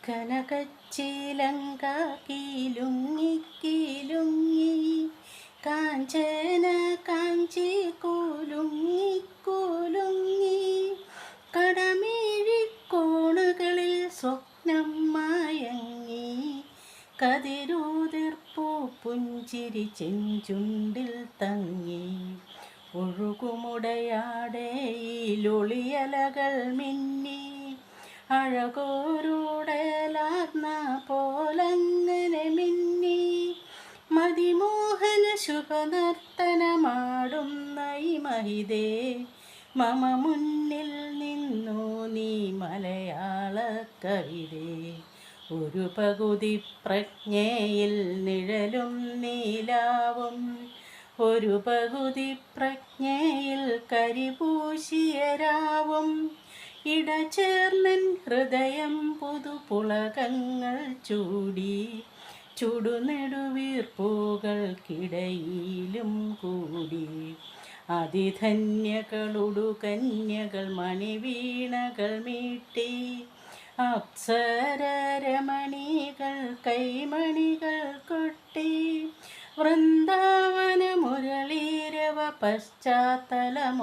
കനകച്ചിലങ്ക കീലുങ്ങി കീലുങ്ങി കാഞ്ചന കാഞ്ചി കൂലുങ്ങി കൂലുങ്ങി കടമേഴിക്കോണുകളിൽ സ്വപ്നം മയങ്ങി കതിരൂതിർപ്പൂ പുഞ്ചിരി ചെഞ്ചുണ്ടിൽ തങ്ങി ഒഴുകുമുടയാടയിലൊളിയലകൾ മിന്നി അഴകോരുടലാർന്ന പോലങ്ങനെ മിന്നി മതിമോഹന ശുഭനർത്തനമാടുന്ന ഈ മഹിതേ മമ മുന്നിൽ നിന്നു നീ മലയാള കവിതേ ഒരു പകുതി പ്രജ്ഞയിൽ നിഴലും നീലാവും ഒരു പകുതി പ്രജ്ഞയിൽ കരിപൂശിയരാവും ഇടചേർന്നൻ ഹൃദയം പുതുപുളകങ്ങൾ ചൂടി ചുടുനെടുവീർപ്പുകൾക്കിടയിലും കൂടി അതിധന്യകളുടു കന്യകൾ മണിവീണകൾ മീട്ടി അപ്സരരമണികൾ കൈമണികൾ കൊട്ടി വൃന്ദാവന മുരളീരവ പശ്ചാത്തലമോ